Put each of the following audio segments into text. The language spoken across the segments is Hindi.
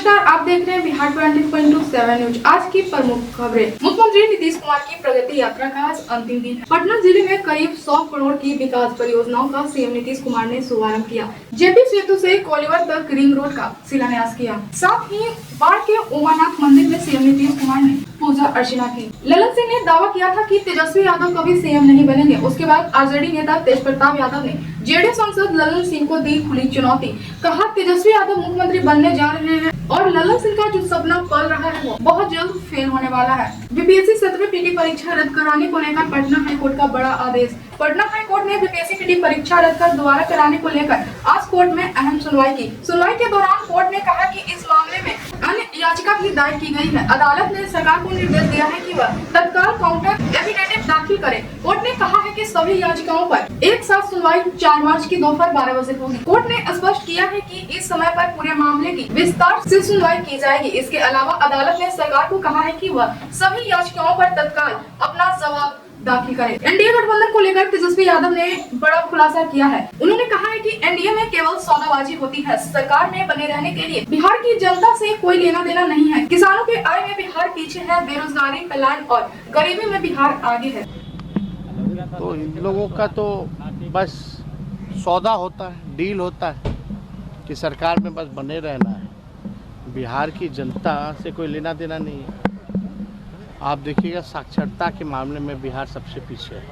नमस्कार, आप देख रहे हैं बिहार 20.7 न्यूज। आज की प्रमुख खबरें। मुख्यमंत्री नीतीश कुमार की प्रगति यात्रा का आज अंतिम दिन है। पटना जिले में करीब 100 करोड़ की विकास परियोजनाओं का सीएम नीतीश कुमार ने शुभारंभ किया। जेपी सेतु से कोलिवर तक रिंग रोड का शिलान्यास किया। साथ ही बाढ़ के उमानाथ मंदिर में सीएम नीतीश कुमार ने पूजा अर्चना की। ललन सिंह ने दावा किया था कि तेजस्वी यादव कभी सीएम नहीं बनेंगे। उसके बाद आरजेडी नेता तेज प्रताप यादव ने जेडीयू सांसद ललन सिंह को दी खुली चुनौती। कहा तेजस्वी यादव मुख्यमंत्री बनने जा रहे हैं और ललन सिंह का जो सपना पल रहा है वो बहुत जल्द फेल होने वाला है। बीपीएससी 7वीं पीटी परीक्षा रद्द कराने को लेकर पटना हाईकोर्ट का बड़ा आदेश। पटना हाईकोर्ट ने बीपीएससी पीटी परीक्षा रद्द कर दोबारा कराने को लेकर आज कोर्ट में अहम सुनवाई की। सुनवाई के दौरान कोर्ट ने कहा कि इस मामले में अन्य याचिका भी दायर की गई है। अदालत ने सरकार को निर्देश दिया है कि वह तत्काल काउंटर एफिडेविट दाखिल करे। कोर्ट ने कहा है कि सभी याचिकाओं पर एक साथ सुनवाई 4 मार्च की दोपहर 12 बजे होगी। कोर्ट ने स्पष्ट किया है कि इस समय पर पूरे मामले की विस्तार से सुनवाई की जाएगी। इसके अलावा अदालत ने सरकार को कहा है कि वह सभी याचिकाओं पर तत्काल अपना जवाब दाखिल करे। एनडीए गठबंधन को लेकर तेजस्वी यादव ने बड़ा खुलासा किया है। उन्होंने कहा है कि एनडीए में केवल सौदाबाजी होती है। सरकार में बने रहने के लिए बिहार की जनता से कोई लेना देना नहीं है। किसानों के आय में बिहार पीछे है, बेरोजगारी, कल्याण और गरीबी में बिहार आगे है। तो इन लोगों का तो बस सौदा होता है, डील होता है कि सरकार में बस बने रहना है। बिहार की जनता से कोई लेना देना नहीं है। आप देखिएगा साक्षरता के मामले में बिहार सबसे पीछे है।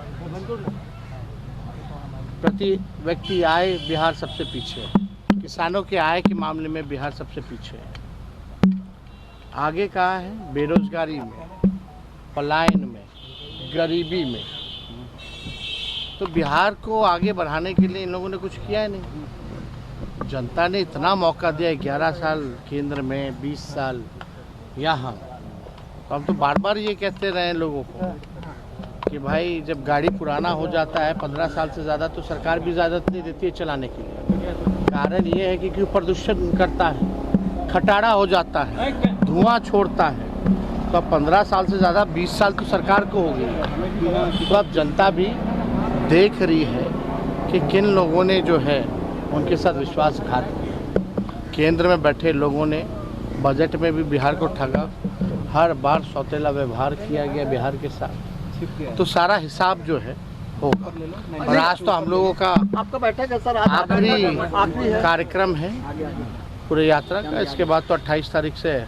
प्रति व्यक्ति आय बिहार सबसे पीछे है। किसानों के आय के मामले में बिहार सबसे पीछे है। आगे कहाँ है? बेरोजगारी में, पलायन में, गरीबी में। तो बिहार को आगे बढ़ाने के लिए इन लोगों ने कुछ किया ही नहीं। जनता ने इतना मौका दिया, 11 साल केंद्र में, 20 साल यहाँ। तो हम तो बार बार ये कहते रहे लोगों को कि भाई जब गाड़ी पुराना हो जाता है 15 साल से ज़्यादा तो सरकार भी इजाज़त नहीं देती है चलाने के लिए। कारण ये है कि क्यों प्रदूषण करता है, खटारा हो जाता है, धुआं छोड़ता है। तो अब 15 साल से ज़्यादा 20 साल तो सरकार को हो गई। तो अब जनता भी देख रही है कि किन लोगों ने जो है उनके साथ विश्वासघात किया। केंद्र में बैठे लोगों ने बजट में भी बिहार को ठगा। हर बार सौतेला व्यवहार किया गया बिहार के साथ। तो सारा हिसाब जो है होगा। और आज तो हम लोगों का आपका बैठक है सर, आखिरी कार्यक्रम है पूरे यात्रा का। इसके बाद तो 28 तारीख से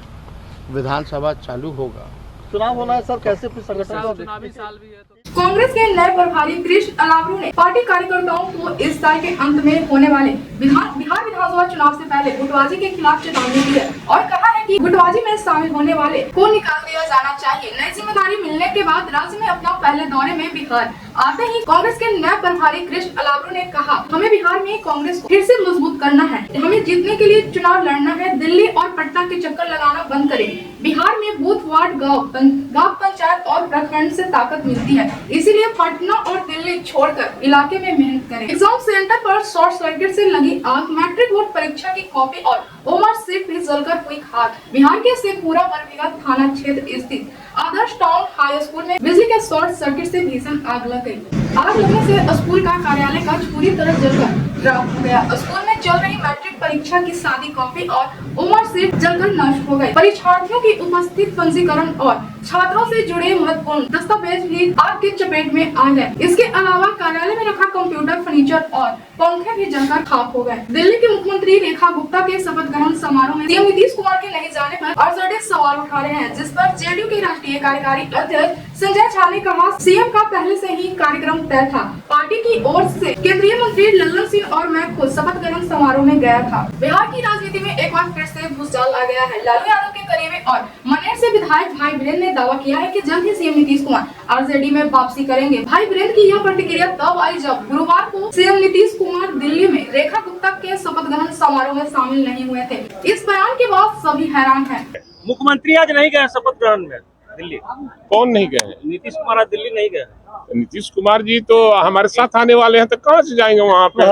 विधानसभा चालू होगा। चुनाव होना है सर, कैसे संगठन चुनावी साल भी है। कांग्रेस के नए प्रभारी कृष्ण अलावरू ने पार्टी कार्यकर्ताओं को इस साल के अंत में होने वाले बिहार विधानसभा चुनाव से पहले गुटबाजी के खिलाफ चेतावनी दी है और कहा है कि गुटबाजी में शामिल होने वाले को निकाल दिया जाना चाहिए। नई जिम्मेदारी मिलने के बाद राज्य में अपना पहले दौरे में बिहार आते ही कांग्रेस के नए प्रभारी कृष्ण अलावरू ने कहा, हमें बिहार में कांग्रेस को फिर से मजबूत करना है। हमें जीतने के लिए चुनाव लड़ना है। दिल्ली और पटना के चक्कर लगाना बंद करें। बिहार में बूथ, वार्ड, गाँव पंचायत और प्रखंड से ताकत मिलती है। इसीलिए पटना और दिल्ली छोड़कर इलाके में मेहनत करें। एग्जाम सेंटर पर शॉर्ट सर्किट से लगी आग, मैट्रिक बोर्ड परीक्षा की कॉपी और ओमर सीट भी जलकर हुई खाक। बिहार के शेखपुरा बरबीघा थाना क्षेत्र स्थित आदर्श टाउन हाई स्कूल में बिजली के शॉर्ट सर्किट से भीषण आग लग गई। आग लगने से स्कूल का कार्यालय का पूरी तरह जलकर राख हो गया। स्कूल में चल रही मैट्रिक परीक्षा की सादी कॉपी और उमर सीट जलकर नष्ट हो गई। परीक्षार्थियों की उपस्थित पंजीकरण और छात्रों से जुड़े महत्वपूर्ण दस्तावेज भी आग की चपेट में आ गए। इसके अलावा कार्यालय में रखा कंप्यूटर, फर्नीचर और पंखे भी जलकर खाक हो गए। दिल्ली की मुख्यमंत्री रेखा गुप्ता के शपथ ग्रहण समारोह में सीएम नीतीश कुमार के नहीं जाने पर आरजेडी सवाल उठा रहे हैं, जिस पर जेडीयू के राष्ट्रीय कार्यकारी अध्यक्ष संजय झा ने कहा, सीएम का पहले से ही कार्यक्रम तय था। पार्टी की ओर से केंद्रीय मंत्री ललन सिंह और मैं खुद शपथ ग्रहण समारोह में गया था। बिहार की राजनीति में एक बार फिर से भूचाल आ गया है। लालू यादव के करीबी और मनेर से विधायक भाई वीरेंद्र ने दावा किया है कि जल्द ही सीएम नीतीश कुमार आरजेडी में वापसी करेंगे। भाई वीरेंद्र की यह प्रतिक्रिया तब आई जब गुरुवार को सीएम नीतीश कुमार दिल्ली में रेखा गुप्ता के शपथ ग्रहण समारोह में शामिल नहीं हुए थे। इस बयान के बाद सभी हैरान हैं। मुख्यमंत्री आज नहीं गए शपथ ग्रहण में दिल्ली। कौन नहीं गए? नीतीश कुमार आज दिल्ली नहीं गए। नीतीश कुमार जी तो हमारे साथ आने वाले हैं, तो कहाँ से जाएंगे वहाँ पे?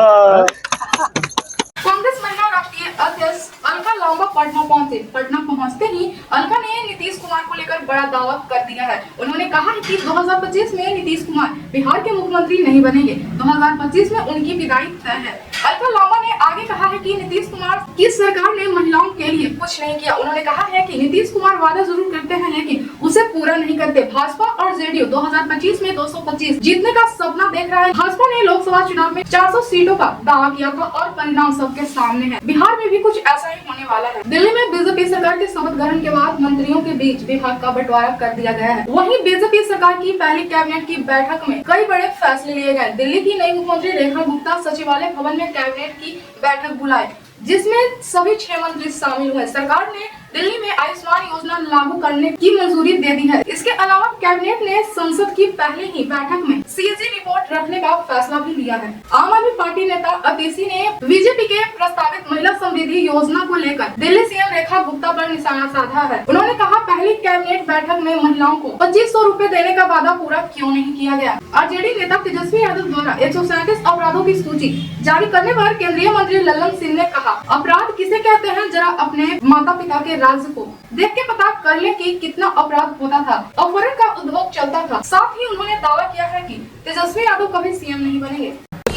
कांग्रेस महिला राष्ट्रीय अध्यक्ष अलका लांबा पटना पहुंचे। पटना पहुंचते ही अलका ने नीतीश कुमार को लेकर बड़ा दावा कर दिया है। उन्होंने कहा है कि 2025 में नीतीश कुमार बिहार के मुख्यमंत्री नहीं बनेंगे। 2025 में उनकी विदाई तय है। अलका लांबा ने आगे कहा है कि नीतीश कुमार की सरकार ने महिलाओं के लिए कुछ नहीं किया। उन्होंने कहा है कि नीतीश कुमार वादा जरूर करते हैं लेकिन उसे पूरा नहीं करते। भाजपा और जेडीयू 2025 में 225 जीतने का सपना देख रहा है। भाजपा ने लोकसभा चुनाव में 400 सीटों का दावा किया था और परिणाम सबके सामने है। बिहार में भी कुछ ऐसा ही होने वाला है। दिल्ली में बीजेपी सरकार के शपथ ग्रहण के बाद मंत्रियों के बीच विभाग का बंटवारा कर दिया गया है। वहीं बीजेपी सरकार की पहली कैबिनेट की बैठक में कई बड़े फैसले लिए गए। दिल्ली की नई मुख्यमंत्री रेखा गुप्ता सचिवालय भवन में कैबिनेट की बैठक बुलाई जिसमें सभी 6 मंत्री शामिल हुए। सरकार ने दिल्ली में आयुष्मान योजना लागू करने की मंजूरी दे दी है। इसके अलावा कैबिनेट ने संसद की पहले ही बैठक में सीएजी रिपोर्ट रखने का फैसला भी लिया है। आम आदमी पार्टी नेता अतीसी ने बीजेपी के प्रस्तावित महिला समृद्धि योजना को लेकर दिल्ली सीएम रेखा गुप्ता पर निशाना साधा है। उन्होंने कहा, पहली कैबिनेट बैठक में महिलाओं को 2500 रूपए देने का वादा पूरा क्यों नहीं किया गया। आरजेडी नेता तेजस्वी यादव द्वारा 137 अपराधों की सूची जारी करने पर केंद्रीय मंत्री लल्लन सिंह ने कहा, अपराध किसे कहते हैं, जरा अपने माता पिता के राज्य को देख के पता कर ले कि कितना अपराध होता था। अपहरण का उद्योग चलता था। साथ ही उन्होंने दावा किया है कि तेजस्वी यादव कभी सीएम नहीं बनेंगे।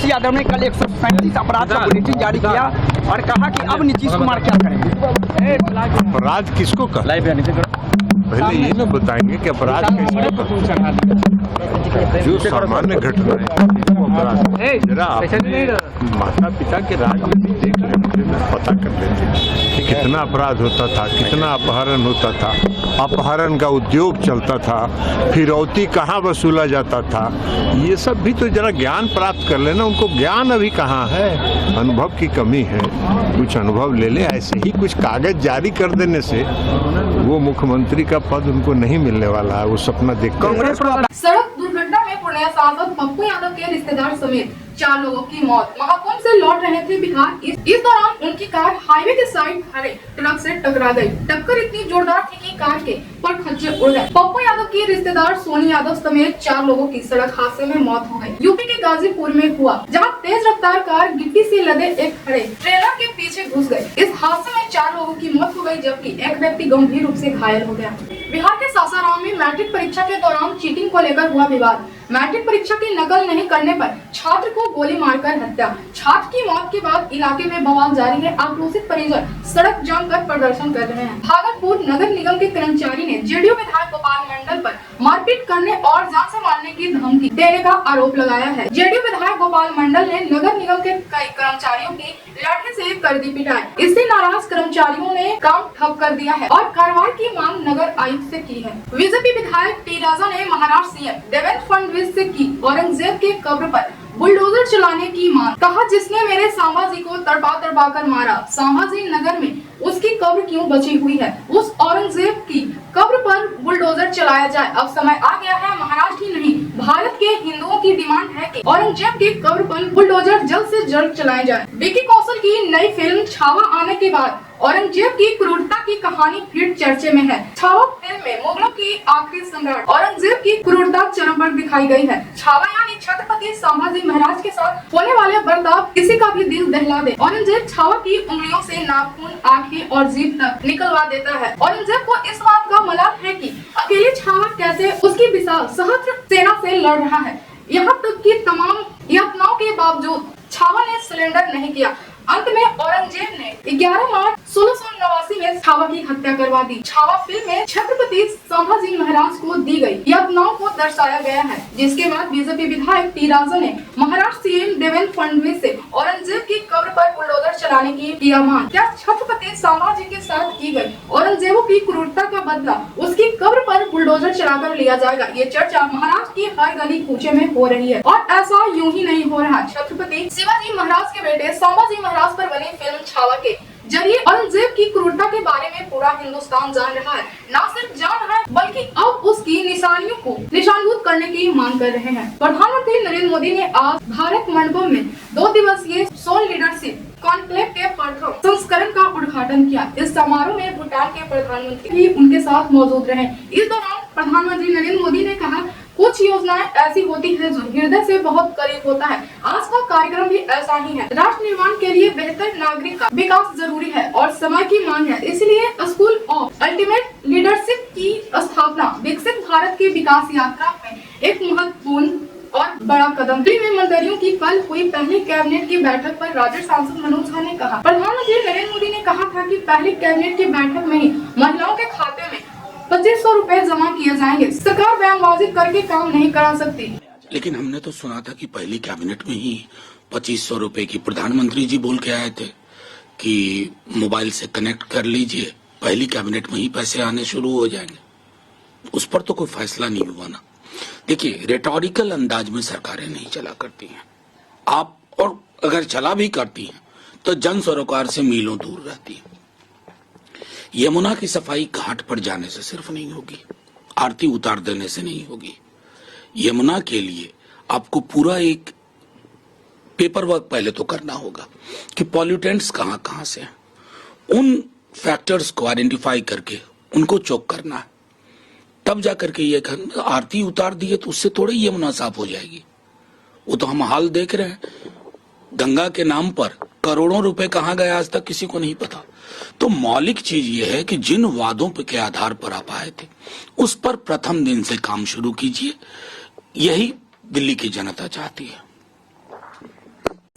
यादव ने कल 137 अपराध का बुलेटिन जारी किया और कहा कि अब नीतीश कुमार क्या करेंगे। अपराध किसको कर पहले ये न बताएंगे कि अपराध जो सामान्य घटना है जरा माता पिता के राज में भी देख लेते, पता कर लेते कि कितना अपराध होता था, कितना अपहरण होता था, अपहरण का उद्योग चलता था, फिरौती कहाँ वसूला जाता था, ये सब भी तो जरा ज्ञान प्राप्त कर लेना। उनको ज्ञान अभी कहाँ है, अनुभव की कमी है। कुछ अनुभव ले ले। ऐसे ही कुछ कागज जारी कर देने से वो मुख्यमंत्री का पद उनको नहीं मिलने वाला है। वो सपना देखते। सड़क दुर्घटना में पूर्णिया सांसद पप्पू यादव के रिश्तेदार समेत 4 लोगों की मौत। महाकुंभ से लौट रहे थे बिहार। इस दौरान उनकी कार हाईवे के साइड खड़े ट्रक से टकरा गई। टक्कर इतनी जोरदार थी कि कार के परखच्चे उड़ गए। पप्पू यादव की रिश्तेदार सोनी यादव समेत 4 लोगों की सड़क हादसे में मौत हो गई। यूपी के गाजीपुर में हुआ, जहां तेज रफ्तार कार गिट्टी से लदे एक खड़े ट्रेलर के पीछे घुस गई। इस हादसे में 4 लोगों की मौत हो गई जबकि एक व्यक्ति गंभीर रूप से घायल हो गया। बिहार के सासाराम में मैट्रिक परीक्षा के दौरान चीटिंग को लेकर हुआ विवाद। मैट्रिक परीक्षा की नकल नहीं करने पर छात्र को गोली मारकर हत्या। छात्र की मौत के बाद इलाके में बवाल जारी है। आक्रोशित परिजन सड़क जाम कर प्रदर्शन कर रहे हैं। भागलपुर नगर निगम के कर्मचारी ने जेडीयू विधायक गोपाल मंडल पर मारपीट करने और जान से मारने की धमकी देने का आरोप लगाया है। जेडीयू विधायक गोपाल मंडल ने नगर निगम के कई कर्मचारियों की लाठी से कर दी पिटाई। इससे नाराज कर्मचारियों ने काम ठप कर दिया है और कार्रवाई की मांग नगर आयुक्त से की है। बीजेपी विधायक टी राजा ने महाराष्ट्र सीएम देवेंद्र फडणवीस से की औरंगजेब के कब्र पर बुलडोजर चलाने की मांग। कहा, जिसने मेरे संभाजी को तड़पा कर मारा, संभाजी नगर में उसकी कब्र क्यों बची हुई है। उस औरंगजेब की कब्र पर बुलडोजर चलाया जाए। अब समय आ गया है। महाराष्ट्र ही नहीं, भारत के हिंदुओं की डिमांड है कि औरंगजेब की कब्र पर बुलडोजर जल्द से जल्द चलाया जाए। विकी कौशल की नई फिल्म छावा आने के बाद औरंगजेब की क्रूरता की कहानी फिर चर्चे में है। छावा फिल्म में मुगलों की आखिरी सम्राट औरंगजेब की क्रूरता चरम पर दिखाई गई है। छावा यानी छत्रपति संभाजी महाराज के साथ होने वाले बर्ताव किसी का भी दिल दहला दे। औरंगजेब छावा की उंगलियों से नाखून, आंखें और जीभ तक निकलवा देता है। औरंगजेब को इस बात का मलाल है कि अकेले छावा कैसे उसकी विशाल सहस्त्र सेना से लड़ रहा है। यहाँ तक कि तमाम यातनाओं के बावजूद छावा ने सरेंडर नहीं किया। अंत में औरंगजेब ने 11 मार्च 1689 में छावा की हत्या करवा दी। छावा फिल्म में छत्रपति संभाजी महाराज को दी गई यातनाओं को दर्शाया गया है, जिसके बाद बीजेपी विधायक टी राजा ने महाराष्ट्र सीएम देवेंद्र फडणवीस से औरंगजेब की कब्र पर बुलडोजर चलाने की किया मांग। क्या छत्रपति संभाजी के साथ की गई औरंगजेबों की क्रूरता का बदला उसकी कब्र पर बुलडोजर चलाकर लिया जाएगा? ये चर्चा महाराष्ट्र की हर गली कूचे में हो रही है और ऐसा यूं ही नहीं हो रहा। छत्रपति शिवाजी महाराज के बेटे संभाजी महाराज पर बनी फिल्म छावा के जरिए औरंगजेब की क्रूरता के बारे में पूरा हिंदुस्तान जान रहा है। न सिर्फ जान रहा है बल्कि अब उसकी निशानियों को निशानबूद करने की मांग कर रहे हैं। प्रधानमंत्री नरेंद्र मोदी ने आज भारत मंडपम में 2 दिवसीय सोल लीडरशिप कॉन्क्लेव के प्रथम संस्करण का उद्घाटन किया। इस समारोह में भूटान के प्रधानमंत्री भी उनके साथ मौजूद रहे। इस दौरान प्रधानमंत्री नरेंद्र मोदी ने कहा, कुछ योजनाएं ऐसी होती है जो हृदय से बहुत करीब होता है। आज का कार्यक्रम भी ऐसा ही है। राष्ट्र निर्माण के लिए बेहतर नागरिक का विकास जरूरी है और समय की मांग है। इसलिए स्कूल ऑफ अल्टीमेट लीडरशिप की स्थापना विकसित भारत की विकास यात्रा में एक महत्वपूर्ण और बड़ा कदम। दिल्ली में मंत्रियों की कल हुई पहली कैबिनेट की बैठक पर राजद सांसद मनोज झा ने कहा, प्रधानमंत्री नरेंद्र मोदी ने कहा था कि पहली कैबिनेट की बैठक में ही महिलाओं के खाते में 2500 रुपए जमा किए जाएंगे। सरकार बयानबाजी करके काम नहीं करा सकती। लेकिन हमने तो सुना था कि पहली कैबिनेट में ही 2500 रुपए की प्रधानमंत्री जी बोल के आए थे कि मोबाइल से कनेक्ट कर लीजिए, पहली कैबिनेट में ही पैसे आने शुरू हो जाएंगे। उस पर तो कोई फैसला नहीं हुआ ना। देखिए, रेटोरिकल अंदाज में सरकारें नहीं चला करती हैं आप, और अगर चला भी करती हैं तो जन सरोकार से मीलों दूर रहती है। यमुना की सफाई घाट पर जाने से सिर्फ नहीं होगी, आरती उतार देने से नहीं होगी। यमुना के लिए आपको पूरा एक पेपर वर्क पहले तो करना होगा कि पॉल्यूटेंट्स कहां कहां से हैं, उन फैक्टर्स को आइडेंटिफाई करके उनको चोक करना है, तब जाकर के ये आरती उतार दिए तो उससे थोड़ी यमुना साफ हो जाएगी। वो तो हम हाल देख रहे हैं, गंगा के नाम पर करोड़ों रुपए कहां गए आज तक किसी को नहीं पता। तो मौलिक चीज ये है कि जिन वादों के आधार पर आप आए थे उस पर प्रथम दिन से काम शुरू कीजिए, यही दिल्ली की जनता चाहती है।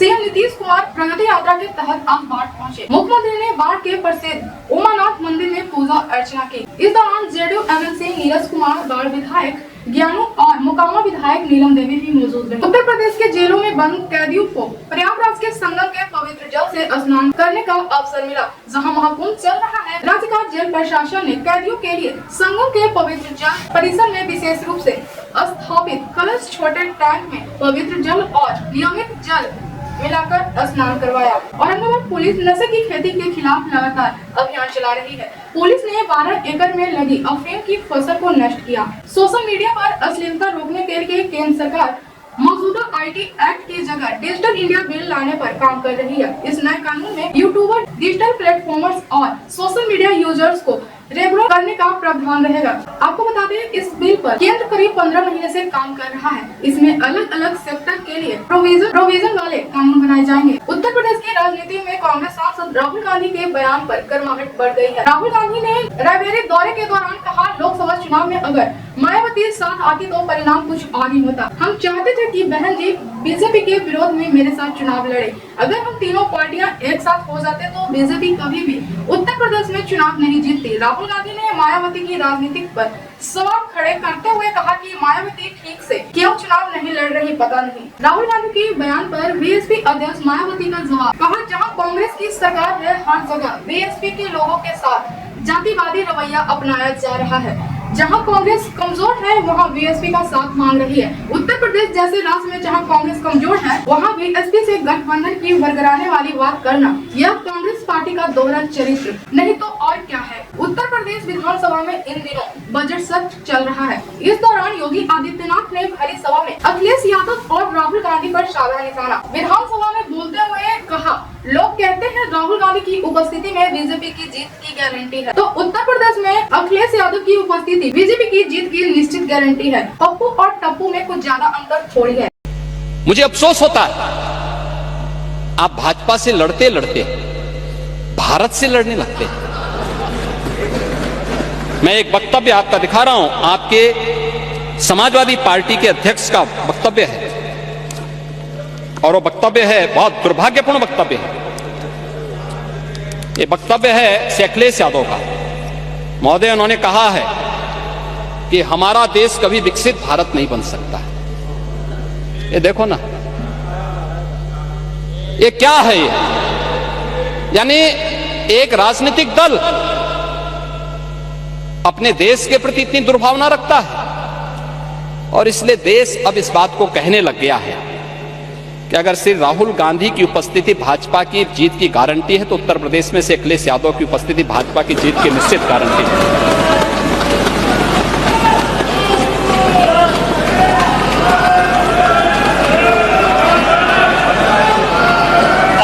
सीएम नीतीश कुमार प्रगति यात्रा के तहत आज बाढ़ पहुंचे। मुख्यमंत्री ने बाढ़ के प्रसिद्ध उमानाथ मंदिर में पूजा अर्चना की। इस दौरान जेडीयू एमएलसी नीरज कुमार, बाढ़ विधायक ज्ञानू और मोकामा विधायक नीलम देवी भी मौजूद रहे। उत्तर प्रदेश के जेलों में बंद कैदियों को प्रयागराज के संगम के पवित्र जल से स्नान करने का अवसर मिला। जहां महाकुंभ चल रहा है, राज्य का जेल प्रशासन ने कैदियों के लिए संगम के पवित्र जल परिसर में विशेष रूप से स्थापित कलश छोटे टैंक में पवित्र जल और नियमित जल मिलाकर स्नान करवाया। औरंगाबाद पुलिस नशे की खेती के खिलाफ लगातार अभियान चला रही है। पुलिस ने 12 एकड़ में लगी अफीम की फसल को नष्ट किया। सोशल मीडिया पर अश्लीलता रोकने के लिए केंद्र सरकार मौजूदा आईटी एक्ट की जगह डिजिटल इंडिया बिल लाने पर काम कर रही है। इस नए कानून में यूट्यूबर, डिजिटल प्लेटफॉर्मर्स और सोशल मीडिया यूजर्स को रेगुलर करने का प्रावधान रहेगा। आपको बता दें, इस बिल पर केंद्र करीब 15 महीने से काम कर रहा है। इसमें अलग अलग सेक्टर के लिए प्रोविजन वाले कानून बनाए जाएंगे। उत्तर प्रदेश की राजनीति में कांग्रेस सांसद राहुल गांधी के बयान पर गर्माहट बढ़ गई है। राहुल गांधी ने रायबरेली दौरे के दौरान कहा, लोकसभा चुनाव में अगर मायावती साथ आती तो परिणाम कुछ और ही होता। हम चाहते थे कि बहन जी बीजेपी के विरोध में मेरे साथ चुनाव लड़े। अगर हम तीनों पार्टियां एक साथ हो जाते तो बीजेपी कभी भी उत्तर प्रदेश में चुनाव नहीं जीतती। राहुल गांधी ने मायावती की राजनीति पर सवाल खड़े करते हुए कहा कि मायावती ठीक से क्यों चुनाव नहीं लड़ रही पता नहीं। राहुल गांधी के बयान पर बीएसपी अध्यक्ष मायावती का जवाब, कहा जहां कांग्रेस की सरकार है हर जगह बीएसपी के लोगों के साथ जातिवादी रवैया अपनाया जा रहा है। जहां कांग्रेस कमजोर है वहां बीएसपी का साथ मांग रही है। उत्तर प्रदेश जैसे राज्य में जहां कांग्रेस कमजोर है वहां बीएसपी से गठबंधन की बरकराने वाली बात करना यह कांग्रेस पार्टी का दोहरा चरित्र नहीं तो और क्या है। उत्तर प्रदेश विधानसभा में इन दिनों बजट सत्र चल रहा है। इस दौरान योगी आदित्यनाथ ने भरी सभा में अखिलेश यादव और राहुल गांधी पर साधा निशाना। विधानसभा में बोलते हुए कहा, लोग कहते हैं राहुल गांधी की उपस्थिति में बीजेपी की जीत की गारंटी है, तो उत्तर प्रदेश में अखिलेश यादव की उपस्थिति बीजेपी की जीत की निश्चित गारंटी है। पप्पू और टप्पू में कुछ ज्यादा अंतर थोड़ी है। मुझे अफसोस होता है आप भाजपा से लड़ते लड़ते भारत से लड़ने लगते हैं। मैं एक वक्तव्य आपका दिखा रहा हूं, आपके समाजवादी पार्टी के अध्यक्ष का वक्तव्य है और वो वक्तव्य है बहुत दुर्भाग्यपूर्ण वक्तव्य है। ये वक्तव्य है अखिलेश यादव का। महोदय, उन्होंने कहा है कि हमारा देश कभी विकसित भारत नहीं बन सकता। ये देखो ना, ये क्या है? ये यानी एक राजनीतिक दल अपने देश के प्रति इतनी दुर्भावना रखता है और इसलिए देश अब इस बात को कहने लग गया है कि अगर श्री राहुल गांधी की उपस्थिति भाजपा की जीत की गारंटी है तो उत्तर प्रदेश में से अखिलेश यादव की उपस्थिति भाजपा की जीत की निश्चित गारंटी है।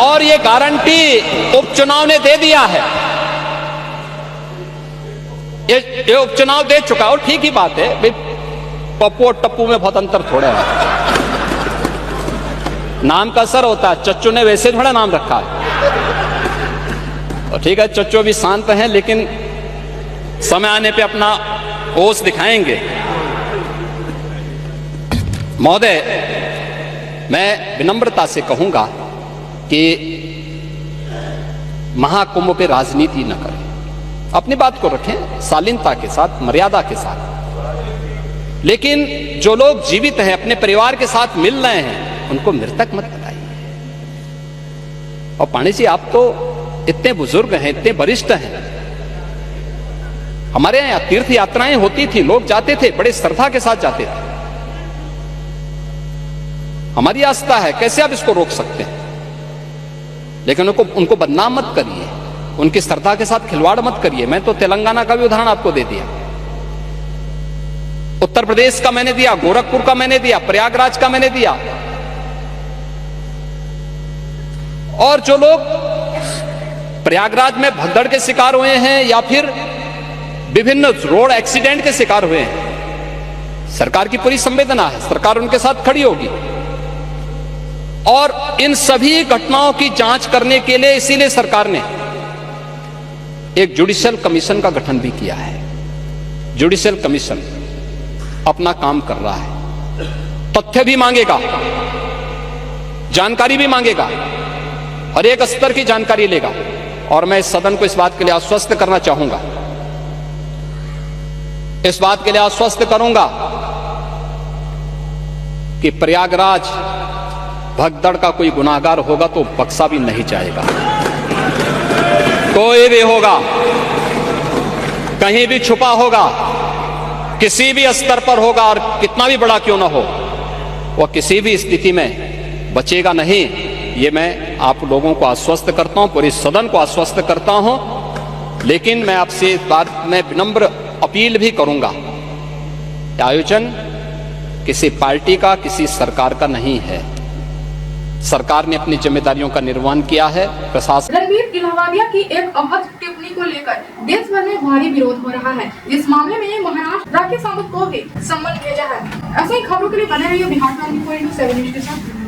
और ये गारंटी उपचुनाव ने दे दिया है। ये उपचुनाव दे चुका और ठीक ही बात है भाई, पप्पू और टप्पू में बहुत अंतर थोड़ा है। नाम का असर होता है, चच्चू ने वैसे थोड़ा नाम रखा है। और ठीक है, चच्चू भी शांत हैं लेकिन समय आने पे अपना होश दिखाएंगे। महोदय, मैं विनम्रता से कहूंगा कि महाकुंभ पे राजनीति न करें, अपनी बात को रखें शालीनता के साथ, मर्यादा के साथ। लेकिन जो लोग जीवित हैं, अपने परिवार के साथ मिल रहे हैं, उनको मृतक मत बताइए। और पांडे जी, आप तो इतने बुजुर्ग हैं, इतने वरिष्ठ हैं। हमारे यहां तीर्थ यात्राएं होती थी, लोग जाते थे, बड़े श्रद्धा के साथ जाते थे। हमारी आस्था है, कैसे आप इसको रोक सकते हैं? लेकिन उनको बदनाम मत करिए, उनकी श्रद्धा के साथ खिलवाड़ मत करिए। मैं तो तेलंगाना का भी उदाहरण आपको दे दिया, उत्तर प्रदेश का मैंने दिया, गोरखपुर का मैंने दिया, प्रयागराज का मैंने दिया। और जो लोग प्रयागराज में भगदड़ के शिकार हुए हैं या फिर विभिन्न रोड एक्सीडेंट के शिकार हुए हैं, सरकार की पूरी संवेदना है, सरकार उनके साथ खड़ी होगी। और इन सभी घटनाओं की जांच करने के लिए इसीलिए सरकार ने एक जुडिशियल कमीशन का गठन भी किया है। जुडिशियल कमीशन अपना काम कर रहा है, तथ्य भी मांगेगा, जानकारी भी मांगेगा, हर एक स्तर की जानकारी लेगा। और मैं इस सदन को इस बात के लिए आश्वस्त करना चाहूंगा, इस बात के लिए आश्वस्त करूंगा कि प्रयागराज भगदड़ का कोई गुनाहगार होगा तो बख्शा भी नहीं जाएगा। कोई भी होगा, कहीं भी छुपा होगा, किसी भी स्तर पर होगा, और कितना भी बड़ा क्यों ना हो, वह किसी भी स्थिति में बचेगा नहीं। ये मैं आप लोगों को आश्वस्त करता हूं, पूरे सदन को आश्वस्त करता हूं। लेकिन मैं आपसे इस बात में विनम्र अपील भी करूंगा, आयोजन किसी पार्टी का, किसी सरकार का नहीं है। सरकार ने अपनी जिम्मेदारियों का निर्वहन किया है। प्रशासन रणबीर इलाहाबादिया की एक अभद्र टिप्पणी को लेकर देश भर में भारी विरोध हो रहा है। इस मामले में महाराष्ट्र राकेश सावंत को भी सम्मन भेजा है। ऐसे ही खबरों के लिए बने रहिए बिहार 24/7 न्यूज के साथ।